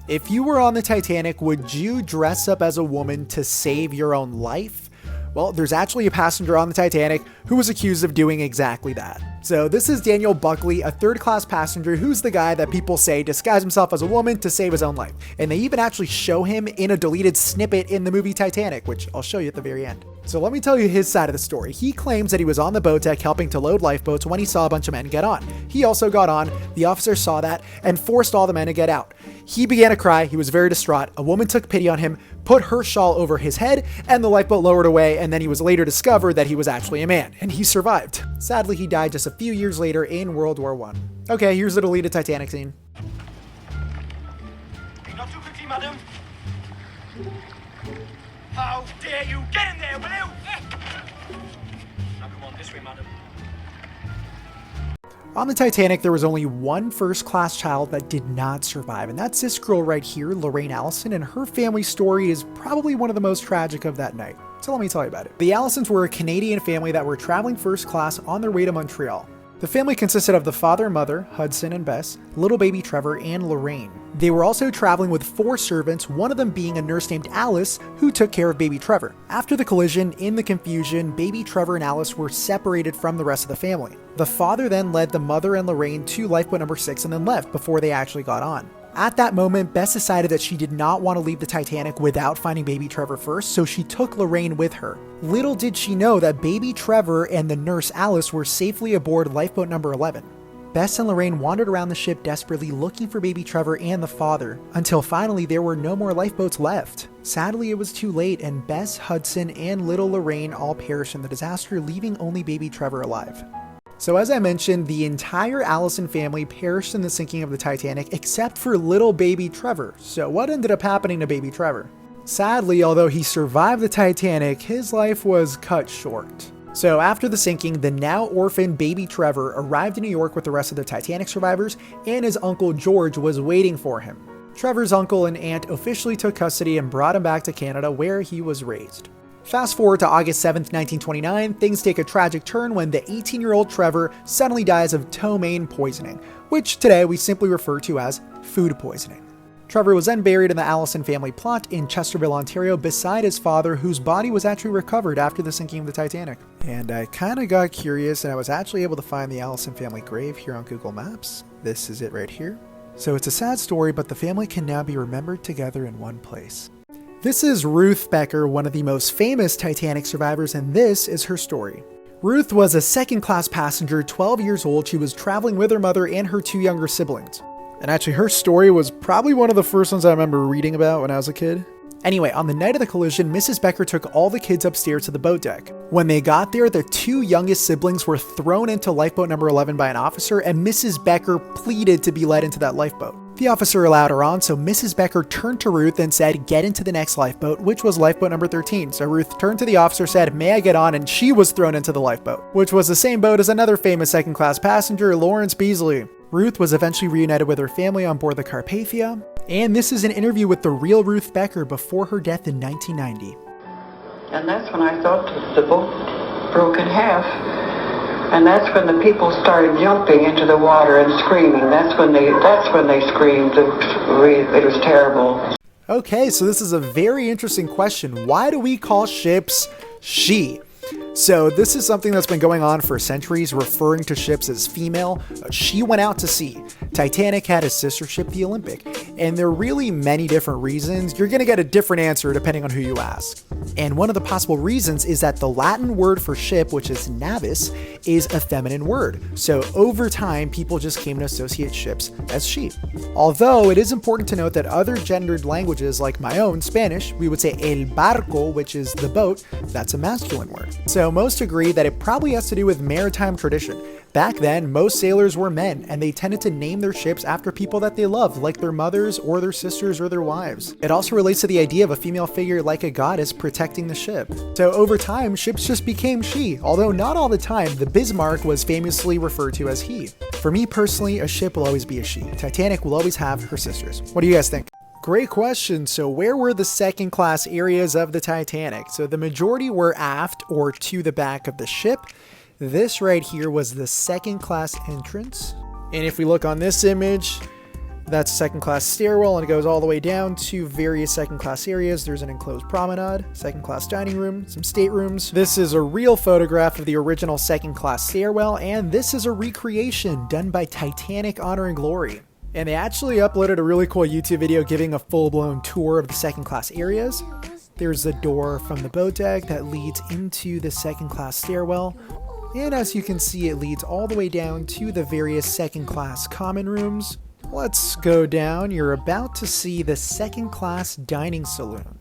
If you were on the Titanic, would you dress up as a woman to save your own life? Well, there's actually a passenger on the Titanic who was accused of doing exactly that. So this is Daniel Buckley, a third-class passenger who's the guy that people say disguised himself as a woman to save his own life. And they even actually show him in a deleted snippet in the movie Titanic, which I'll show you at the very end. So let me tell you his side of the story. He claims that he was on the boat deck helping to load lifeboats when he saw a bunch of men get on. He also got on, the officer saw that, and forced all the men to get out. He began to cry, he was very distraught. A woman took pity on him, put her shawl over his head, and the lifeboat lowered away, and then he was later discovered that he was actually a man, and he survived. Sadly, he died just a few years later in World War I. Okay, here's the deleted Titanic scene. Not too quickly, madam. How dare you! Get in there, will you? Now come on, this way, madam. On the Titanic, there was only one first-class child that did not survive, and that's this girl right here, Loraine Allison, and her family story is probably one of the most tragic of that night. So let me tell you about it. The Allisons were a Canadian family that were traveling first class on their way to Montreal. The family consisted of the father and mother, Hudson and Bess, little baby Trevor, and Loraine. They were also traveling with 4 servants, one of them being a nurse named Alice, who took care of baby Trevor. After the collision, in the confusion, baby Trevor and Alice were separated from the rest of the family. The father then led the mother and Loraine to lifeboat number 6 and then left before they actually got on. At that moment, Bess decided that she did not want to leave the Titanic without finding baby Trevor first, so she took Loraine with her. Little did she know that baby Trevor and the nurse Alice were safely aboard lifeboat number 11. Bess and Loraine wandered around the ship desperately looking for baby Trevor and the father, until finally there were no more lifeboats left. Sadly, it was too late, and Bess, Hudson, and little Loraine all perished in the disaster, leaving only baby Trevor alive. So as I mentioned, the entire Allison family perished in the sinking of the Titanic except for little baby Trevor. So what ended up happening to baby Trevor? Sadly, although he survived the Titanic, his life was cut short. So after the sinking, the now orphaned baby Trevor arrived in New York with the rest of the Titanic survivors, and his uncle George was waiting for him. Trevor's uncle and aunt officially took custody and brought him back to Canada where he was raised. Fast forward to August 7th, 1929, things take a tragic turn when the 18-year-old Trevor suddenly dies of ptomaine poisoning, which today we simply refer to as food poisoning. Trevor was then buried in the Allison family plot in Chesterville, Ontario, beside his father, whose body was actually recovered after the sinking of the Titanic. And I kind of got curious, and I was actually able to find the Allison family grave here on Google Maps. This is it right here. So it's a sad story, but the family can now be remembered together in one place. This is Ruth Becker, one of the most famous Titanic survivors, and this is her story. Ruth was a second-class passenger, 12 years old. She was traveling with her mother and her 2 younger siblings. And actually, her story was probably one of the first ones I remember reading about when I was a kid. Anyway, on the night of the collision, Mrs. Becker took all the kids upstairs to the boat deck. When they got there, the 2 youngest siblings were thrown into lifeboat number 11 by an officer, and Mrs. Becker pleaded to be led into that lifeboat. The officer allowed her on, so Mrs. Becker turned to Ruth and said, "Get into the next lifeboat," which was lifeboat number 13. So Ruth turned to the officer, said, "May I get on?" and she was thrown into the lifeboat, which was the same boat as another famous second-class passenger, Lawrence Beasley. Ruth was eventually reunited with her family on board the Carpathia, and this is an interview with the real Ruth Becker before her death in 1990. And that's when I thought the boat broke in half. And that's when the people started jumping into the water and screaming. That's when they screamed. It was terrible. Okay, so this is a very interesting question. Why do we call ships she? So this is something that's been going on for centuries, referring to ships as female. She went out to sea. Titanic had a sister ship, the Olympic. And there are really many different reasons. You're going to get a different answer depending on who you ask. And one of the possible reasons is that the Latin word for ship, which is navis, is a feminine word. So over time, people just came to associate ships as she. Although it is important to note that other gendered languages like my own, Spanish, we would say el barco, which is the boat. That's a masculine word. So most agree that it probably has to do with maritime tradition. Back then, most sailors were men, and they tended to name their ships after people that they loved, like their mothers or their sisters or their wives. It also relates to the idea of a female figure like a goddess protecting the ship. So over time, ships just became she, although not all the time. The Bismarck was famously referred to as he. For me personally, a ship will always be a she. Titanic will always have her sisters. What do you guys think? Great question. So where were the second class areas of the Titanic? So the majority were aft or to the back of the ship. This right here was the second class entrance. And if we look on this image, That's a second class stairwell, and it goes all the way down to various second class areas. There's an enclosed promenade, second class dining room, some staterooms. This is a real photograph of the original second class stairwell, and this is a recreation done by Titanic Honor and Glory. And they actually uploaded a really cool YouTube video giving a full-blown tour of the second class areas. There's a door from the boat deck that leads into the second class stairwell. And as you can see, it leads all the way down to the various second class common rooms. Let's go down. You're about to see the second class dining saloon.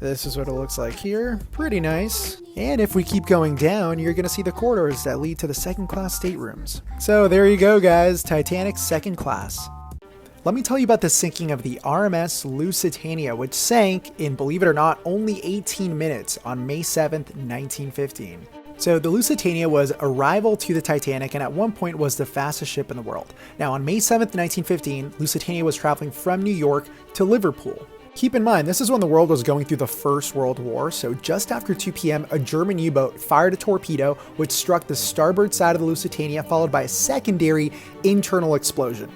This is what it looks like here. Pretty nice. And if we keep going down, you're going to see the corridors that lead to the second class staterooms. So there you go, guys. Titanic second class. Let me tell you about the sinking of the RMS Lusitania, which sank in, believe it or not, only 18 minutes on May 7th, 1915. So the Lusitania was a rival to the Titanic and at one point was the fastest ship in the world. Now on May 7th, 1915, Lusitania was traveling from New York to Liverpool. Keep in mind, this is when the world was going through the First World War, so just after 2 p.m., a German U-boat fired a torpedo which struck the starboard side of the Lusitania, followed by a secondary internal explosion.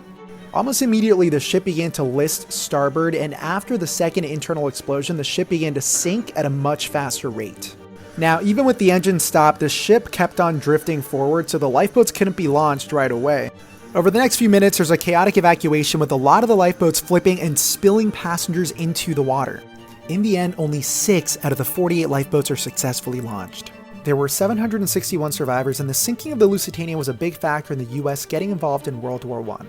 Almost immediately, the ship began to list starboard, and after the second internal explosion, the ship began to sink at a much faster rate. Now, even with the engine stopped, the ship kept on drifting forward, so the lifeboats couldn't be launched right away. Over the next few minutes, there's a chaotic evacuation with a lot of the lifeboats flipping and spilling passengers into the water. In the end, only 6 out of the 48 lifeboats are successfully launched. There were 761 survivors, and the sinking of the Lusitania was a big factor in the US getting involved in World War I.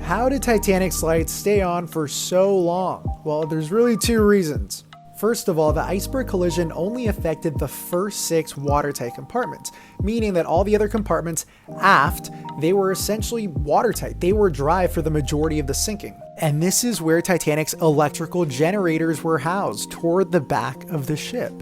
How did Titanic's lights stay on for so long? Well, there's really 2 reasons. First of all, the iceberg collision only affected the first 6 watertight compartments, meaning that all the other compartments aft, they were essentially watertight. They were dry for the majority of the sinking. And this is where Titanic's electrical generators were housed, toward the back of the ship.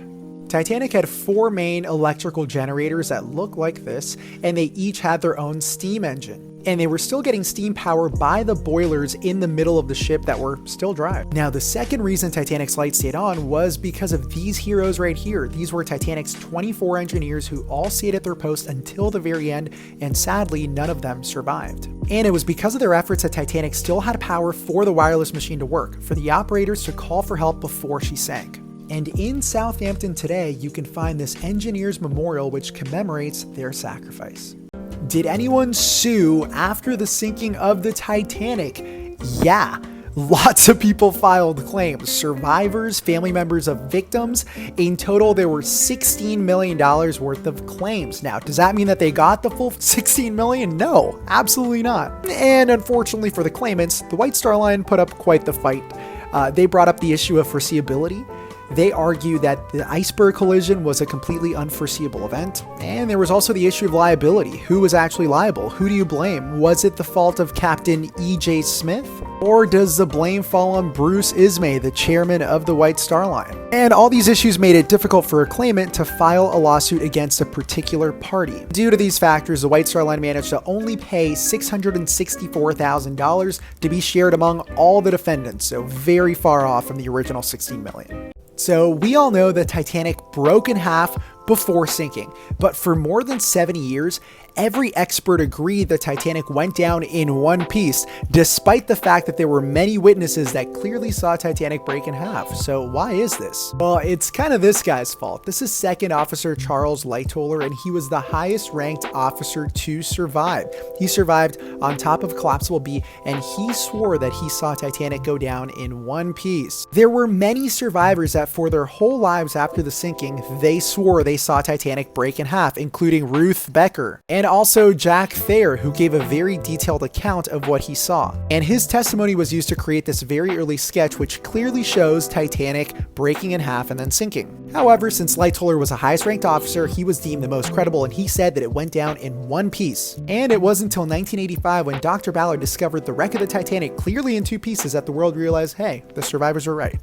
Titanic had 4 main electrical generators that look like this, and they each had their own steam engine. And they were still getting steam power by the boilers in the middle of the ship that were still dry. Now, the second reason Titanic's lights stayed on was because of these heroes right here. These were Titanic's 24 engineers who all stayed at their post until the very end, and sadly, none of them survived. And it was because of their efforts that Titanic still had power for the wireless machine to work, for the operators to call for help before she sank. And in Southampton today, you can find this engineer's memorial which commemorates their sacrifice. Did anyone sue after the sinking of the Titanic? Yeah, lots of people filed claims. Survivors, family members of victims. In total, there were $16 million worth of claims. Now, does that mean that they got the full $16 million? No, absolutely not. And unfortunately for the claimants, the White Star Line put up quite the fight. They brought up the issue of foreseeability. They argue that the iceberg collision was a completely unforeseeable event. And there was also the issue of liability. Who was actually liable? Who do you blame? Was it the fault of Captain E.J. Smith? Or does the blame fall on Bruce Ismay, the chairman of the White Star Line? And all these issues made it difficult for a claimant to file a lawsuit against a particular party. Due to these factors, the White Star Line managed to only pay $664,000 to be shared among all the defendants, so very far off from the original $16 million. So we all know the Titanic broke in half before sinking, but for more than 70 years, every expert agreed the Titanic went down in one piece, despite the fact that there were many witnesses that clearly saw Titanic break in half. So why is this? Well, it's kind of this guy's fault. This is Second Officer Charles Lightoller, and he was the highest ranked officer to survive. He survived on top of Collapsible B, and he swore that he saw Titanic go down in one piece. There were many survivors that for their whole lives after the sinking, they swore they saw Titanic break in half, including Ruth Becker, and also Jack Thayer, who gave a very detailed account of what he saw. And his testimony was used to create this very early sketch, which clearly shows Titanic breaking in half and then sinking. However, since Lightoller was a highest ranked officer, he was deemed the most credible, and he said that it went down in one piece. And it wasn't until 1985 when Dr. Ballard discovered the wreck of the Titanic clearly in 2 pieces that the world realized, hey, the survivors were right.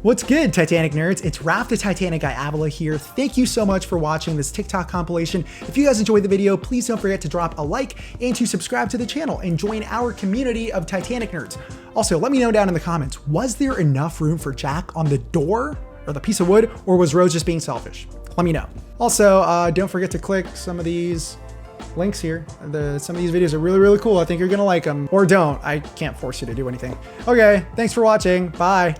What's good, Titanic nerds? It's Raph the Titanic Guy Avila here. Thank you so much for watching this TikTok compilation. If you guys enjoyed the video, please don't forget to drop a like and to subscribe to the channel and join our community of Titanic nerds. Also, let me know down in the comments, was there enough room for Jack on the door or the piece of wood, or was Rose just being selfish? Let me know. Also, don't forget to click some of these links here. Some of these videos are really, really cool. I think you're gonna like them. Or don't. I can't force you to do anything. Okay, thanks for watching. Bye.